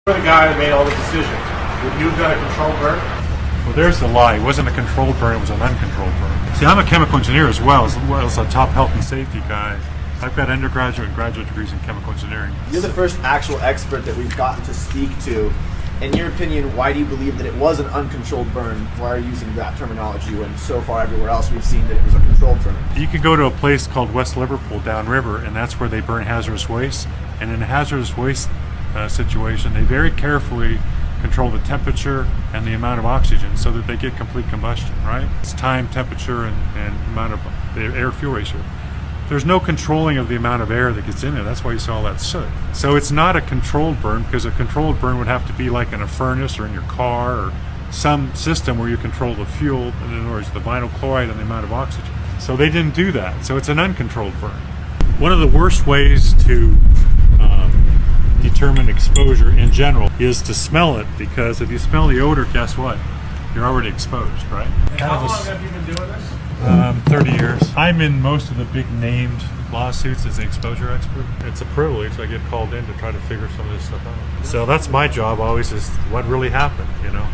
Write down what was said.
You're the guy that made all the decisions. Would you have done a controlled burn? Well, there's the lie. It wasn't a controlled burn, it was an uncontrolled burn. See, I'm a chemical engineer as well as a top health and safety guy. I've got undergraduate and graduate degrees in chemical engineering. You're the first actual expert that we've gotten to speak to. In your opinion, why do you believe that it was an uncontrolled burn? Why are you using that terminology when so far everywhere else we've seen that it was a controlled burn? You can go to a place called West Liverpool downriver, and that's where they burn hazardous waste. And in a hazardous waste situation, they very carefully control the temperature and the amount of oxygen so that they get complete combustion, right? It's time, temperature, and amount of the air-fuel ratio. There's no controlling of the amount of air that gets in there. That's why you saw all that soot. So it's not a controlled burn, because a controlled burn would have to be like in a furnace or in your car or some system where you control the fuel, in other words, the vinyl chloride and the amount of oxygen. So they didn't do that. So it's an uncontrolled burn. One of the worst ways to determine exposure in general is to smell it, because if you smell the odor, guess what? You're already exposed, right? How long have you been doing this? 30 years. I'm in most of the big named lawsuits as the exposure expert. It's a privilege. I get called in to try to figure some of this stuff out. So that's my job always, is what really happened, you know.